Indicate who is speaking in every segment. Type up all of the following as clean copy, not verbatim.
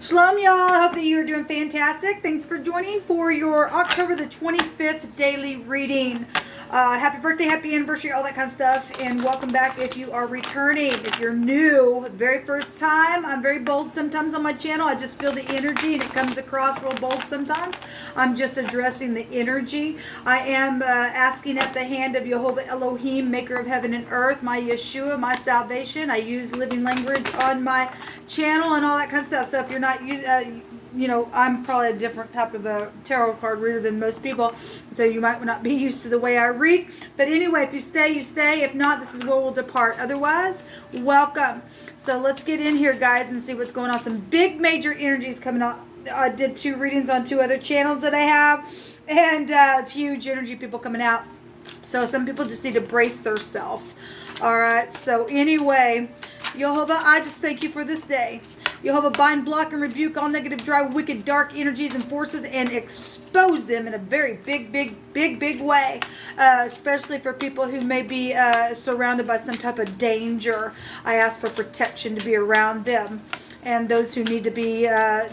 Speaker 1: Shalom, y'all. I hope that you are doing fantastic. Thanks for joining for your October the 25th daily reading. Happy birthday, happy anniversary, all that kind of stuff. And welcome back if you are returning. If you're new, very first time, I'm very bold sometimes on my channel. I just feel the energy and it comes across real bold sometimes. I'm just addressing the energy. I am asking at the hand of Jehovah Elohim, maker of heaven and earth, my Yeshua, my salvation. I use living language on my channel and all that kind of stuff. So if you're not, I'm probably a different type of a tarot card reader than most people. So you might not be used to the way I read. But anyway, if you stay, you stay. If not, this is where we'll depart. Otherwise, welcome. So let's get in here, guys, and see what's going on. Some big major energies coming up. I did 2 readings on 2 other channels that I have. And it's huge energy people coming out. So some people just need to brace themselves. All right. So anyway, Jehovah, I just thank you for this day. Jehovah, bind, block, and rebuke all negative, dry, wicked, dark energies and forces and expose them in a very big way. Especially for people who may be surrounded by some type of danger. I ask for protection to be around them. And those who need to be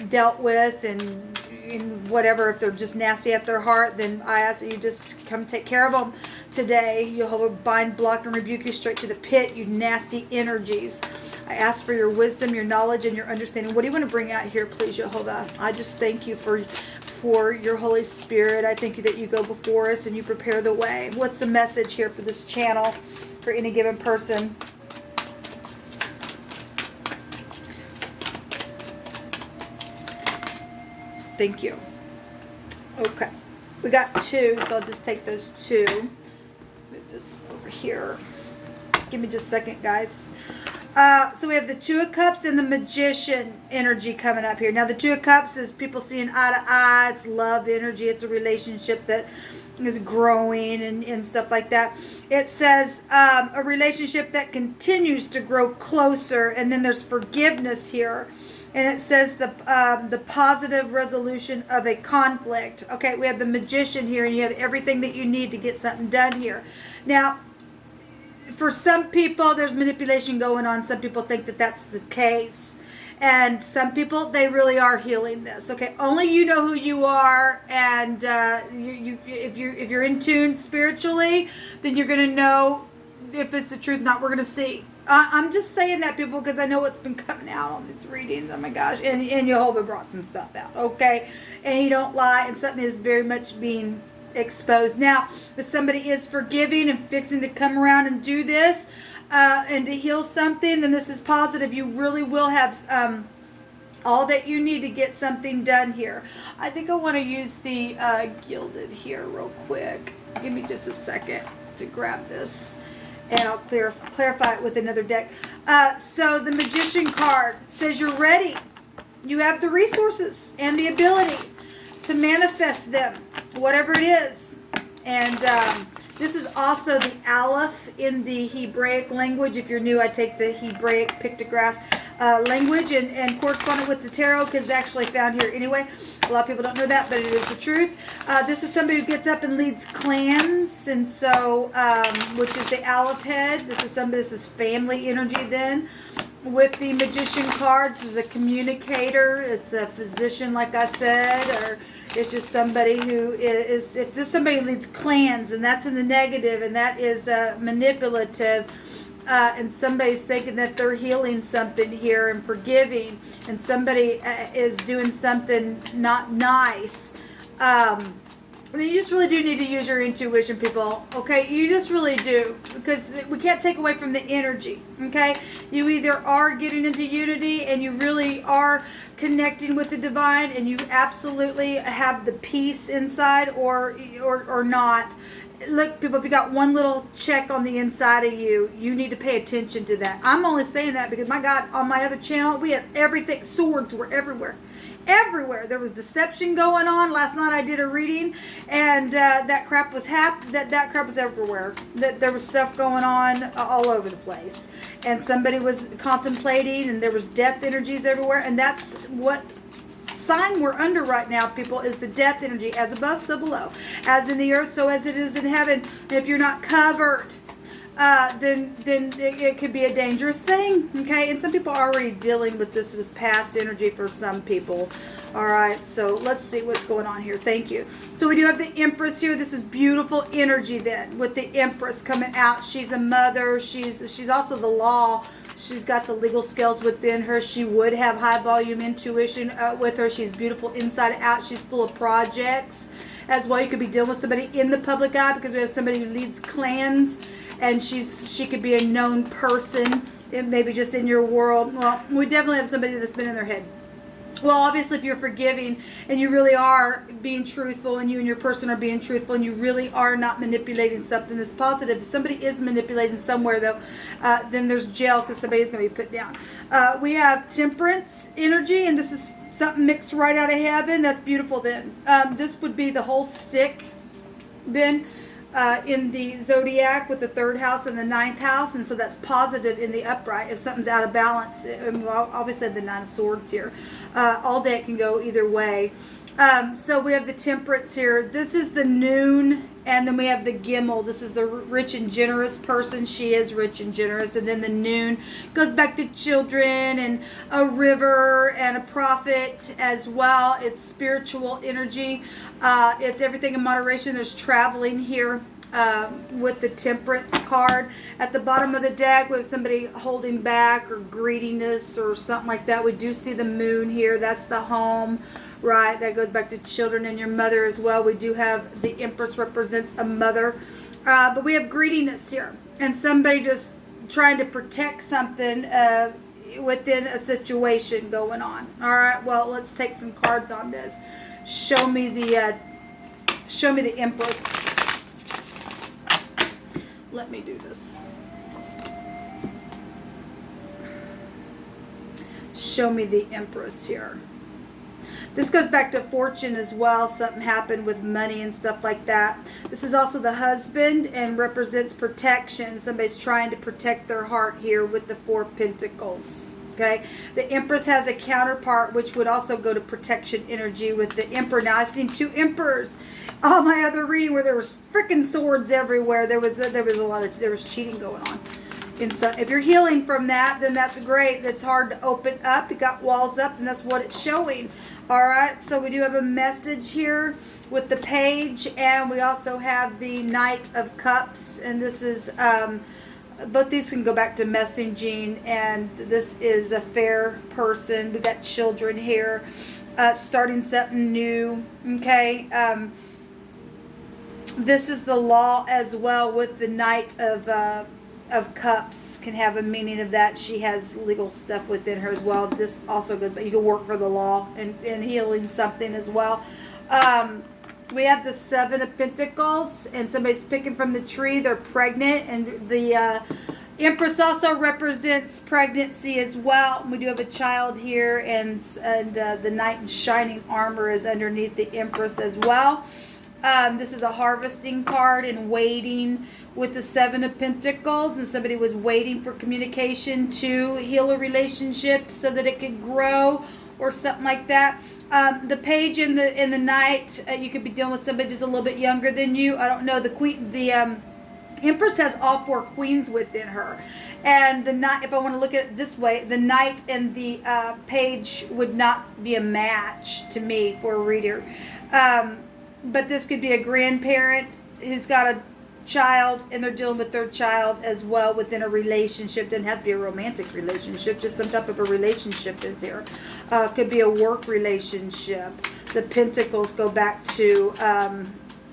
Speaker 1: dealt with and whatever, if they're just nasty at their heart, then I ask that you just come take care of them today. Jehovah, bind, block, and rebuke you straight to the pit, you nasty energies. I ask for your wisdom, your knowledge, and your understanding. What do you want to bring out here, please, Jehovah? I just thank you for your Holy Spirit. I thank you that you go before us and you prepare the way. What's the message here for this channel, for any given person? Thank you. Okay. We got 2, so I'll just take those 2. Move this over here. Give me just a second, guys. So we have the 2 of Cups and the Magician energy coming up here. Now, the 2 of Cups is people seeing eye to eye. It's love energy. It's a relationship that is growing and stuff like that. It says a relationship that continues to grow closer. And then there's forgiveness here. And it says the positive resolution of a conflict. Okay, we have the Magician here, and you have everything that you need to get something done here. Now, for some people, there's manipulation going on. Some people think that that's the case. And some people, they really are healing this. Okay, only you know who you are, and if you're in tune spiritually, then you're going to know if it's the truth or not. We're going to see. I'm just saying that, people, because I know what's been coming out on these readings. Oh my gosh. And Jehovah brought some stuff out. Okay. And he don't lie. And something is very much being exposed. Now, if somebody is forgiving and fixing to come around and do this and to heal something, then this is positive. You really will have all that you need to get something done here. I think I want to use the Gilded here real quick. Give me just a second to grab this. And I'll clarify it with another deck. So the Magician card says you're ready. You have the resources and the ability to manifest them, whatever it is. And this is also the Aleph in the Hebraic language. If you're new, I take the Hebraic pictograph language and correspond it with the tarot, because it's actually found here anyway. A lot of people don't know that, but it is the truth. This is somebody who gets up and leads clans, and so which is the Aleph head. This is family energy then. With the Magician cards, this is a communicator. It's a physician, like I said, or it's just somebody who is, if this somebody leads clans, and that's in the negative, and that is manipulative. And somebody's thinking that they're healing something here and forgiving, and somebody is doing something not nice. You just really do need to use your intuition, people. Okay, you just really do, because we can't take away from the energy. Okay, you either are getting into unity and you really are connecting with the divine, and you absolutely have the peace inside, or not. Look, people, if you got one little check on the inside of you, you need to pay attention to that. I'm only saying that because, my God, on my other channel, we had everything. Swords were everywhere. Everywhere. There was deception going on. Last night I did a reading, and that crap was that crap was everywhere. There was stuff going on all over the place. And somebody was contemplating, and there was death energies everywhere. And that's what sign we're under right now, people, is the death energy. As above, so below. As in the earth, so as it is in heaven. And if you're not covered then it could be a dangerous thing. Okay, and some people are already dealing with this was past energy for some people. All right, so let's see what's going on here. Thank you. So we do have the Empress here. This is beautiful energy then with the Empress coming out. She's a mother. She's also the law. She's got the legal skills within her. She would have high volume intuition with her. She's beautiful inside and out. She's full of projects as well. You could be dealing with somebody in the public eye because we have somebody who leads clans, and she could be a known person, maybe just in your world. Well, we definitely have somebody that's been in their head. Well, obviously, if you're forgiving and you really are being truthful, and you and your person are being truthful, and you really are not manipulating something that's positive. If somebody is manipulating somewhere, though, then there's jail because somebody's going to be put down. We have Temperance energy, and this is something mixed right out of heaven. That's beautiful then. This would be the whole stick then. In the zodiac with the 3rd house and the 9th house, and so that's positive in the upright. If something's out of balance, well, obviously the 9 of Swords here, all day it can go either way. So we have the Temperance here. This is the Noon, and then we have the Gimel. This is the rich and generous person. She is rich and generous. And then the Noon goes back to children and a river and a prophet as well. It's spiritual energy. It's everything in moderation. There's traveling here with the Temperance card. At the bottom of the deck, we have somebody holding back or greediness or something like that. We do see the Moon here. That's the home. Right, that goes back to children and your mother as well. We do have the Empress represents a mother. But we have greediness here. And somebody just trying to protect something within a situation going on. All right, well, let's take some cards on this. Show me the Empress. Let me do this. Show me the Empress here. This goes back to fortune as well. Something happened with money and stuff like that. This is also the husband and represents protection. Somebody's trying to protect their heart here with the 4 Pentacles. Okay. The Empress has a counterpart, which would also go to protection energy with the Emperor. Now I've seen 2 Emperors. On my other reading where there was freaking swords everywhere. There was cheating going on. If you're healing from that, then that's great. That's hard to open up. You got walls up, and that's what it's showing. All right, so we do have a message here with the Page, and we also have the Knight of Cups, and this is both these can go back to messaging, and this is a fair person. We got children here, starting something new. Okay. This is the law as well with the Knight of Cups, can have a meaning of that. She has legal stuff within her as well. This also goes, but you can work for the law and healing something as well. We have the 7 of Pentacles, and somebody's picking from the tree. They're pregnant, and the Empress also represents pregnancy as well. We do have a child here, and the Knight in shining armor is underneath the Empress as well. This is a harvesting card and waiting with the 7 of Pentacles, and somebody was waiting for communication to heal a relationship so that it could grow or something like that. The Page and the Knight, you could be dealing with somebody just a little bit younger than you. I don't know. The Empress has all 4 queens within her, and the Knight, if I want to look at it this way, the Knight and the Page would not be a match to me for a reader. But this could be a grandparent who's got a child, and they're dealing with their child as well within a relationship. Doesn't have to be a romantic relationship, just some type of a relationship is here. Could be a work relationship. The Pentacles go back to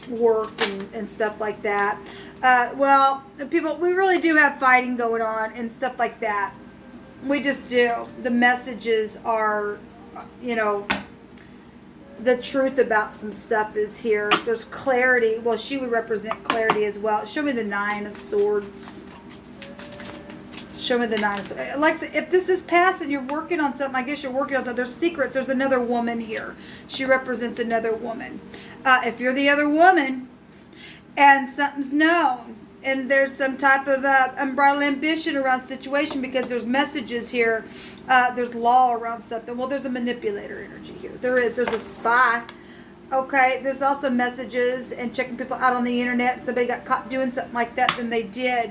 Speaker 1: work and stuff like that. Well, people, we really do have fighting going on and stuff like that. We just do. The messages are, the truth about some stuff is here. There's clarity. Well, she would represent clarity as well. Show me the 9 of Swords. Show me the 9 of Swords. Alexa, if this is past and you're working on something, I guess you're working on something. There's secrets. There's another woman here. She represents another woman. If you're the other woman and something's known, and there's some type of unbridled ambition around situation because there's messages here. There's law around something. Well, there's a manipulator energy here. There's a spy. Okay, there's also messages and checking people out on the internet. Somebody got caught doing something like that, then they did.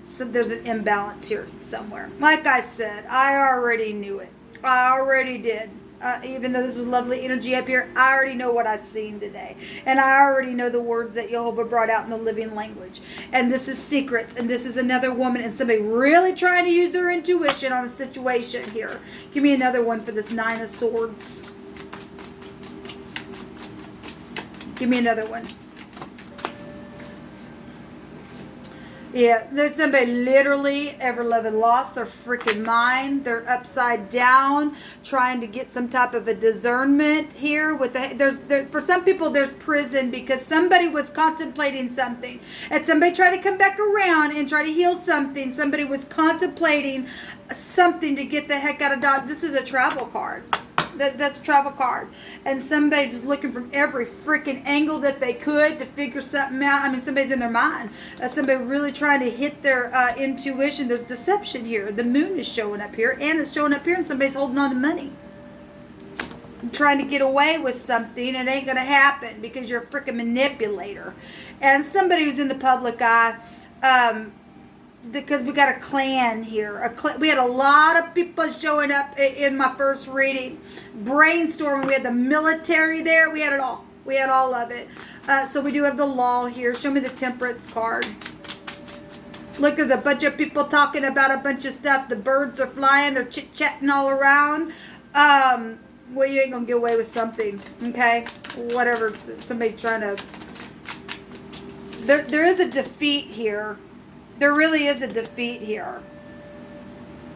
Speaker 1: So there's an imbalance here somewhere. Like I said, I already knew it. I already did. Even though this was lovely energy up here, I already know what I've seen today. And I already know the words that Jehovah brought out in the living language. And this is secrets. And this is another woman and somebody really trying to use their intuition on a situation here. Give me another one for this Nine of Swords. Give me another one. Yeah, there's somebody literally ever loving lost their freaking mind. They're upside down, trying to get some type of a discernment here. For some people, there's prison because somebody was contemplating something, and somebody tried to come back around and try to heal something. Somebody was contemplating something to get the heck out of Dodge. This is a travel card. That's a travel card. And somebody just looking from every freaking angle that they could to figure something out. I mean, somebody's in their mind. Somebody really trying to hit their intuition. There's deception here. The moon is showing up here. And it's showing up here and somebody's holding on to money. Trying to get away with something. It ain't going to happen because you're a freaking manipulator. And somebody who's in the public eye... because we got a clan here. We had a lot of people showing up in my first reading. Brainstorming. We had the military there. We had it all. We had all of it. So we do have the law here. Show me the temperance card. Look, there's a bunch of people talking about a bunch of stuff. The birds are flying. They're chit-chatting all around. Well, you ain't going to get away with something. Okay? Whatever. Somebody trying to... There is a defeat here. There really is a defeat here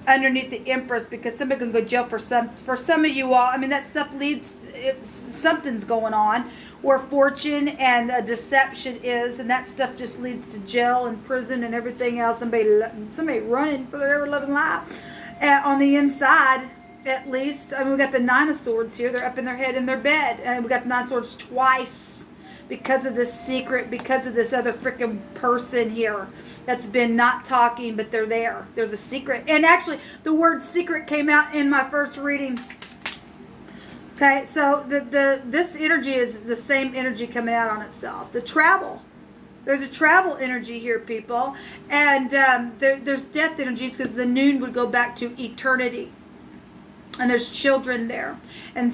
Speaker 1: underneath the Empress because somebody can go to jail for some of you all. I mean, that stuff something's going on where fortune and deception is, and that stuff just leads to jail and prison and everything else. Somebody running for their ever-loving life. And on the inside, at least, I mean, we got the Nine of Swords here. They're up in their head in their bed. And we got the Nine of Swords twice. Because of this secret, because of this other freaking person here that's been not talking, but they're there. There's a secret. And actually, the word secret came out in my first reading. Okay, so this energy is the same energy coming out on itself. The travel. There's a travel energy here, people. And there's death energies because the noon would go back to eternity. And there's children there, and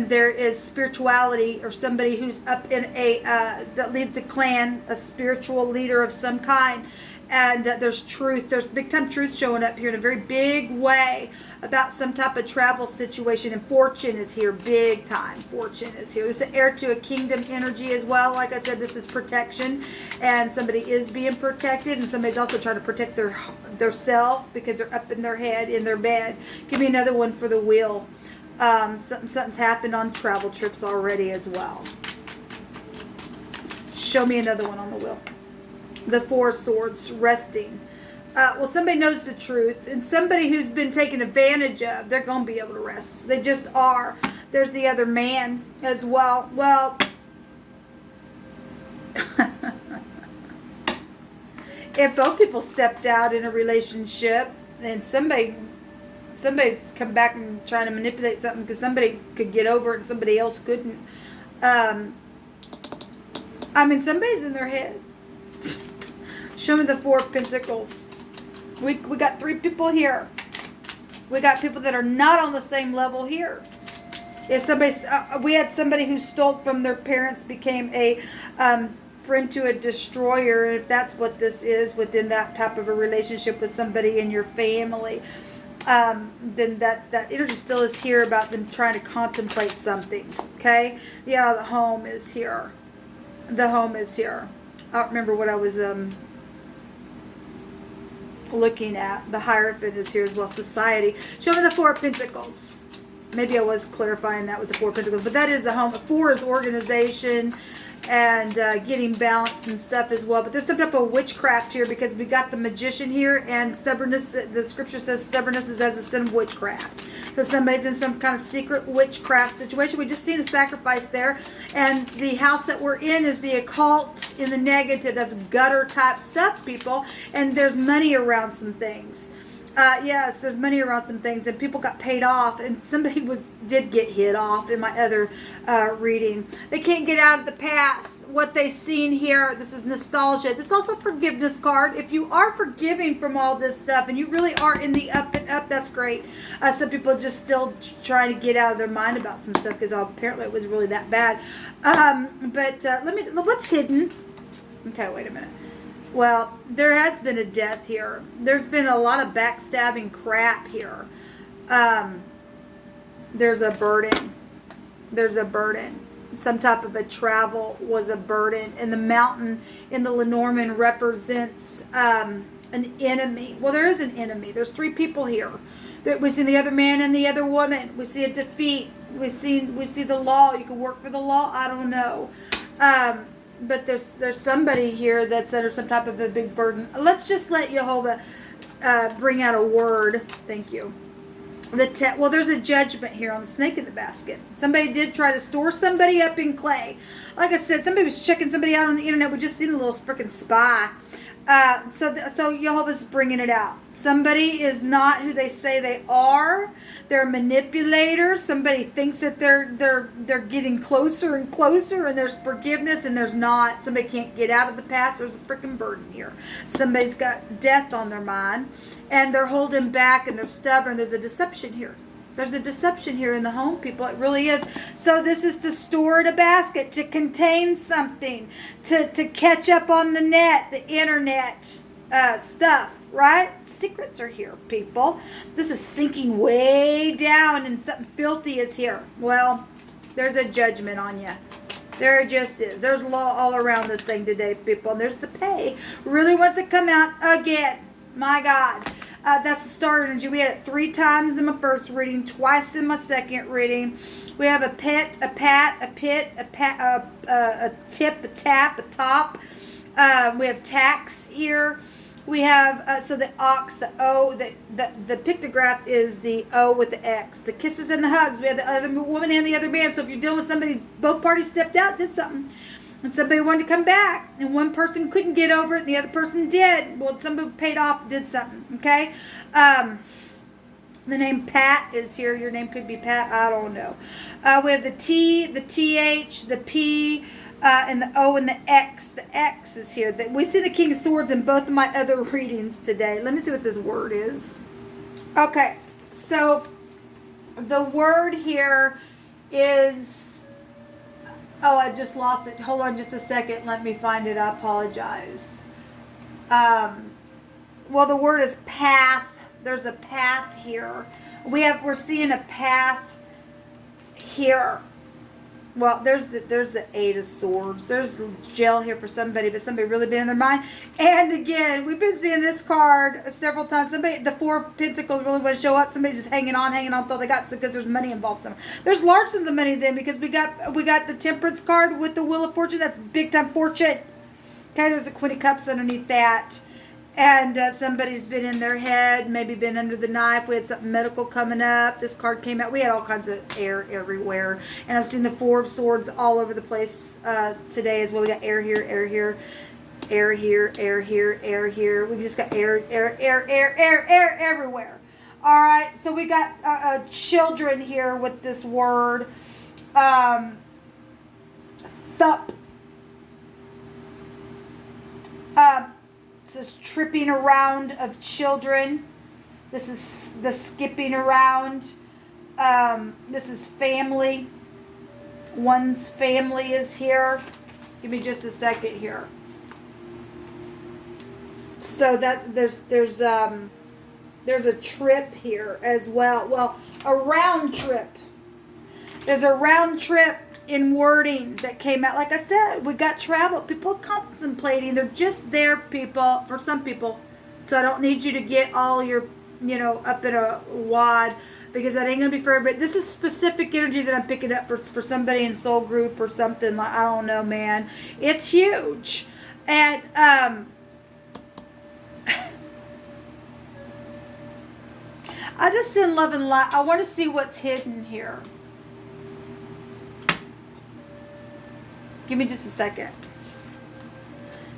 Speaker 1: there is spirituality or somebody who's up in that leads a clan, a spiritual leader of some kind, and there's truth. There's big time truth showing up here in a very big way about some type of travel situation, and fortune is here big time. Fortune is here. This is heir to a kingdom energy as well. Like I said, this is protection, and somebody is being protected, and somebody's also trying to protect their self because they're up in their head, in their bed. Give me another one for the wheel. Something's happened on travel trips already as well. Show me another one on the wheel. The Four of Swords, resting. Well, somebody knows the truth, and somebody who's been taken advantage of, they're going to be able to rest. They just are. There's the other man as well. Well, if both people stepped out in a relationship, and somebody come back and trying to manipulate something because somebody could get over it and somebody else couldn't. I mean, somebody's in their head. Show me the Four of Pentacles. We got three people here. We got people that are not on the same level here. If somebody, we had somebody who stole from their parents, became a friend to a destroyer. If that's what this is within that type of a relationship with somebody in your family, then that energy still is here about them trying to contemplate something. Okay? Yeah, the home is here. The home is here. I don't remember what I was looking at. The Hierophant is here as well. Society. Show me the Four of Pentacles. Maybe I was clarifying that with the Four of Pentacles, but that is the home. Four is organization and getting balance and stuff as well. But there's some type of witchcraft here because we got the Magician here, and stubbornness. The scripture says stubbornness is as a sin of witchcraft. So somebody's in some kind of secret witchcraft situation. We just seen a sacrifice there, and the house that we're in is the occult in the negative. That's gutter type stuff, people. And there's money around some things. Yes, there's money around some things, and people got paid off, and somebody did get hit off in my other reading. They can't get out of the past. What they've seen here, this is nostalgia. This is also forgiveness card. If you are forgiving from all this stuff, and you really are in the up and up, that's great. Some people just still trying to get out of their mind about some stuff because apparently it was really that bad. What's hidden? Okay, wait a minute. Well, there has been a death here. There's been a lot of backstabbing crap here. There's a burden. There's a burden. Some type of a travel was a burden. And the mountain in the Lenormand represents an enemy. Well, there is an enemy. There's 3 people here. We see the other man and the other woman. We see a defeat. We see the law. You can work for the law. I don't know. But there's somebody here that's under some type of a big burden. Let's just let Jehovah bring out a word. Thank you. Well, there's a judgment here on the snake in the basket. Somebody did try to store somebody up in clay. Like I said, somebody was checking somebody out on the internet. We just seen a little freaking spy. So Jehovah's bringing it out. Somebody is not who they say they are. They're manipulators. Somebody thinks that they're getting closer and closer, and there's forgiveness, and there's not. Somebody can't get out of the past. There's a freaking burden here. Somebody's got death on their mind, and they're holding back, and they're stubborn. There's a deception here. There's a deception here in the home, people. It really is. So this is to store in a basket, to contain something, to catch up on the net, the internet stuff, right? Secrets are here, people. This is sinking way down, and something filthy is here. Well, there's a judgment on you. There just is. There's law all around this thing today, people. And there's the pay. Really wants to come out again. My God. That's the star energy. We had it 3 times in my first reading, twice in my second reading. We have a pet, a pat, a pit, a tip, a tap, a top. We have tax here. We have, so the ox, the O, the pictograph is the O with the X. The kisses and the hugs. We have the other woman and the other man. So if you're dealing with somebody, both parties stepped out, did something. And somebody wanted to come back. And one person couldn't get over it, and the other person did. Well, somebody paid off, did something. Okay? The name Pat is here. Your name could be Pat. I don't know. We have the T, the TH, the P, and the O and the X. The X is here. We see the King of Swords in both of my other readings today. Let me see what this word is. Okay. So, the word here is... Oh, I just lost it. Hold on just a second. Let me find it. I apologize. Well, the word is path. There's a path here. We're seeing a path here. Well, there's the 8 of Swords. There's jail here for somebody, but somebody really been in their mind. And again, we've been seeing this card several times. The 4 of Pentacles really want to show up. Somebody just hanging on until they got, because there's money involved. There's large sums of money then, because we got the Temperance card with the Wheel of Fortune. That's big time fortune. Okay, there's a Queen of Cups underneath that. And somebody's been in their head, maybe been under the knife. We had something medical coming up. This card came out. We had all kinds of air everywhere. And I've seen the 4 of Swords all over the place today as well. We got air here, air here, air here, air here, air here. We just got air everywhere. All right, so we got children here with this word. Thup. This is tripping around of children. This is the skipping around. This is family. One's family is here. Give me just a second here. So that there's a trip here as well. Well, a round trip. There's a round trip in wording that came out. Like I said, we got travel. People contemplating. They're just there, people, for some people. So I don't need you to get all your, up in a wad, because that ain't going to be for everybody. This is specific energy that I'm picking up for somebody in soul group or something. Like, I don't know, man. It's huge. And, I just send love and light. I want to see what's hidden here. Give me just a second.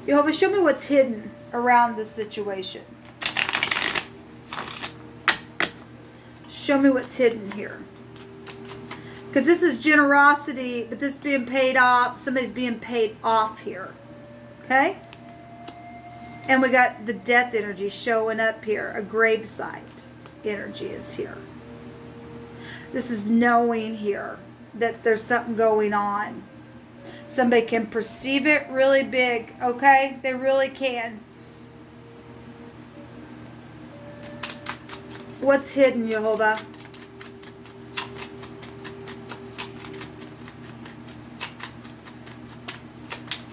Speaker 1: Jehovah, show me what's hidden around this situation. Show me what's hidden here. Because this is generosity, but this being paid off. Somebody's being paid off here. Okay? And we got the death energy showing up here. A gravesite energy is here. This is knowing here that there's something going on. Somebody can perceive it really big. Okay? They really can. What's hidden, Jehovah?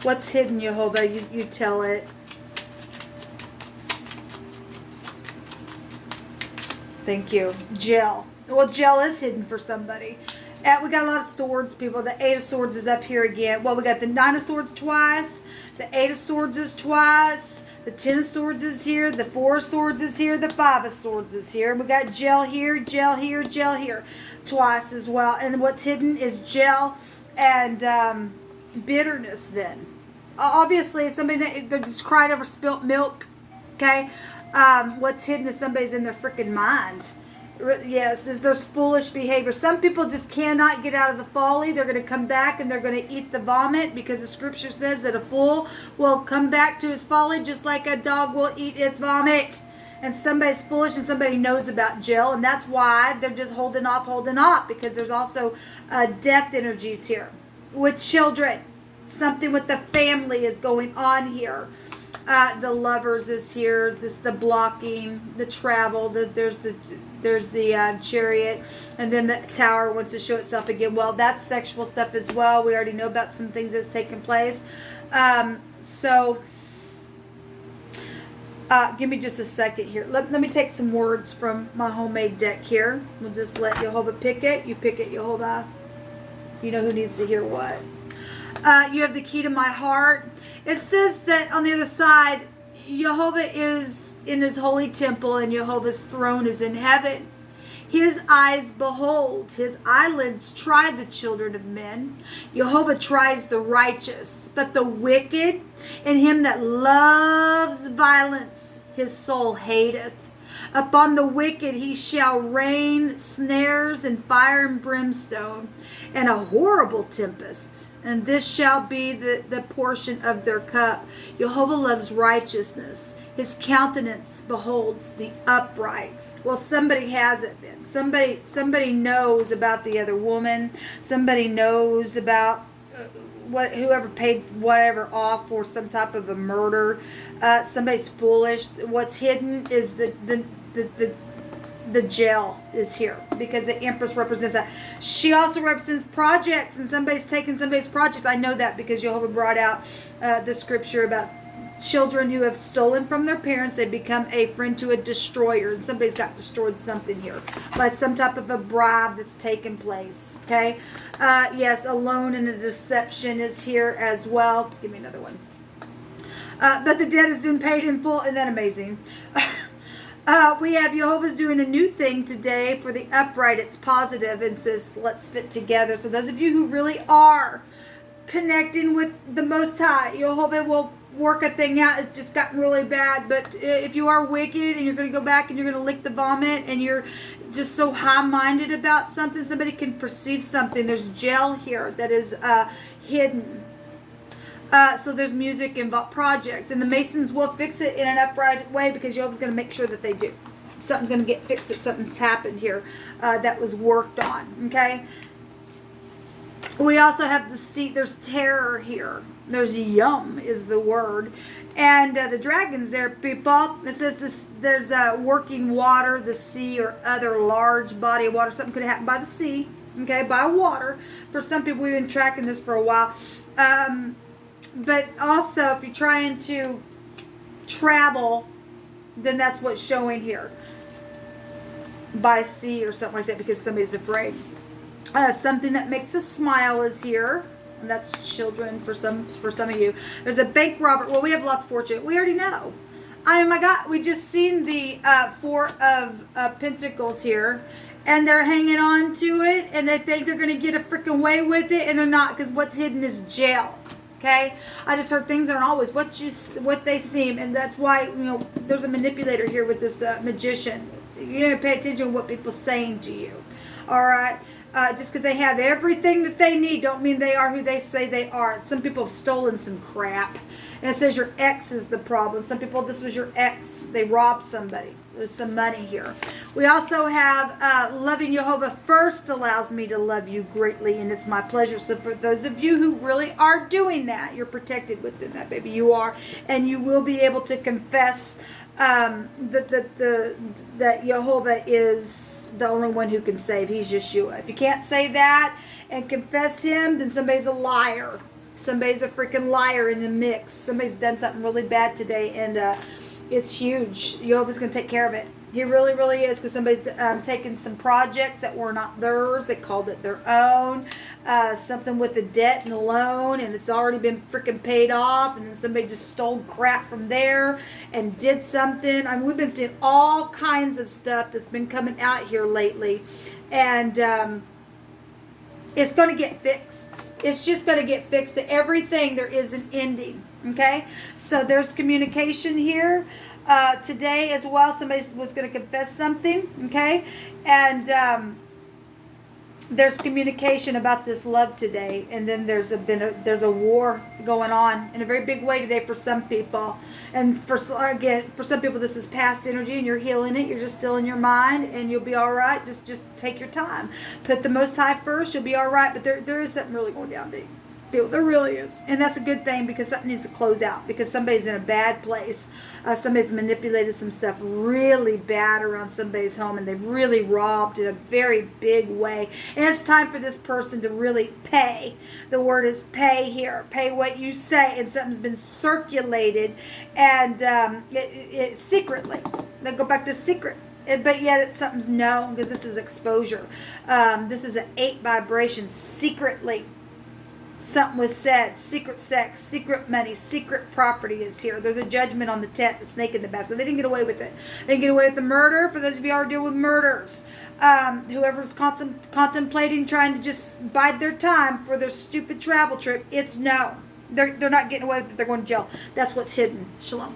Speaker 1: What's hidden, Jehovah? You tell it. Thank you. Gel. Well, gel is hidden for somebody. We got a lot of swords, people. The 8 of Swords is up here again. Well, we got the 9 of Swords twice. The 8 of Swords is twice. The 10 of Swords is here. The 4 of Swords is here. The 5 of Swords is here. We got gel here, gel here, gel here. Twice as well. And what's hidden is gel and bitterness then. Obviously, somebody, they're just crying over spilt milk. Okay? What's hidden is somebody's in their freaking mind. Yes, there's foolish behavior. Some people just cannot get out of the folly. They're going to come back and they're going to eat the vomit, because the scripture says that a fool will come back to his folly just like a dog will eat its vomit. And somebody's foolish and somebody knows about gel, and that's why they're just holding off, because there's also death energies here with children. Something with the family is going on here. The lovers is here. The blocking, the travel. There's the chariot, and then the tower wants to show itself again. Well, that's sexual stuff as well. We already know about some things that's taken place. Give me just a second here. Let me take some words from my homemade deck here. We'll just let Jehovah pick it. You pick it, Jehovah. You know who needs to hear what. You have the key to my heart. It says that on the other side, Jehovah is in his holy temple and Jehovah's throne is in heaven. His eyes behold, his eyelids try the children of men. Jehovah tries the righteous, but the wicked and him that loves violence, his soul hateth. Upon the wicked he shall rain snares and fire and brimstone and a horrible tempest. And this shall be the portion of their cup. Jehovah loves righteousness. His countenance beholds the upright. Well, somebody has it then. Somebody knows about the other woman. Somebody knows about whoever paid whatever off for some type of a murder. Somebody's foolish. What's hidden is the gel is here, because the Empress represents that. She also represents projects, and somebody's taking somebody's project. I know that because Jehovah brought out the scripture about children who have stolen from their parents. They become a friend to a destroyer, and somebody's got destroyed something here by some type of a bribe that's taken place. Okay, yes, alone in a deception is here as well. Give me another one. But the debt has been paid in full. Isn't that amazing? We have Jehovah's doing a new thing today for the upright. It's positive and says, let's fit together. So those of you who really are connecting with the Most High, Jehovah will work a thing out. It's just gotten really bad. But if you are wicked and you're going to go back and you're going to lick the vomit and you're just so high-minded about something, somebody can perceive something. There's gel here that is hidden. So there's music involved, projects, and the Masons will fix it in an upright way, because Jehovah's going to make sure that they do. Something's going to get fixed. That something's happened here that was worked on. Okay. We also have deceit. There's terror here. There's yum is the word, and the dragons there, people. It says this. There's working water, the sea, or other large body of water. Something could happen by the sea. Okay, by water. For some people, we've been tracking this for a while. But also, if you're trying to travel, then that's what's showing here. By sea or something like that, because somebody's afraid. Something that makes us smile is here. And that's children for some of you. There's a bank robber. Well, we have lots of fortune. We already know. I mean, my God, we just seen the 4 of Pentacles here. And they're hanging on to it. And they think they're going to get a freaking way with it. And they're not, because what's hidden is jail. Okay, I just heard things aren't always what they seem, and that's why there's a manipulator here with this magician. You need to pay attention to what people are saying to you. All right? Just because they have everything that they need don't mean they are who they say they are. Some people have stolen some crap. And it says your ex is the problem. Some people, this was your ex. They robbed somebody. There's some money here. We also have loving Jehovah first allows me to love you greatly, and it's my pleasure. So for those of you who really are doing that, you're protected within that, baby. You are. And you will be able to confess that Jehovah is the only one who can save. He's Yeshua. If you can't say that and confess him, then somebody's a liar. Somebody's a freaking liar in the mix. Somebody's done something really bad today, and it's huge. Jehovah's going to take care of it. He really, really is, because somebody's taken some projects that were not theirs. They called it their own. Something with the debt and the loan, and it's already been freaking paid off, and then somebody just stole crap from there and did something. I mean, we've been seeing all kinds of stuff that's been coming out here lately, and it's going to get fixed. It's just going to get fixed. To everything, there is an ending. Okay? So there's communication here. Today as well, somebody was going to confess something. Okay? And there's communication about this love today. And then there's a war going on in a very big way today for some people. And for some people, this is past energy, and you're healing it. You're just still in your mind, and you'll be all right. Just take your time. Put the Most High first. You'll be all right. But there is something really going down deep. There really is. And that's a good thing, because something needs to close out, because somebody's in a bad place. Somebody's manipulated some stuff really bad around somebody's home, and they've really robbed in a very big way. And it's time for this person to really pay. The word is pay here. Pay what you say. And something's been circulated, and it secretly. They go back to secret. But yet something's known, because this is exposure. This is an 8 vibration. Secretly. Something was said. Secret sex, secret money, secret property is here. There's a judgment on the tent, the snake in the basket. They didn't get away with it. They didn't get away with the murder. For those of you who are dealing with murders, whoever's contemplating trying to just bide their time for their stupid travel trip, it's no. They're not getting away with it. They're going to jail. That's what's hidden. Shalom.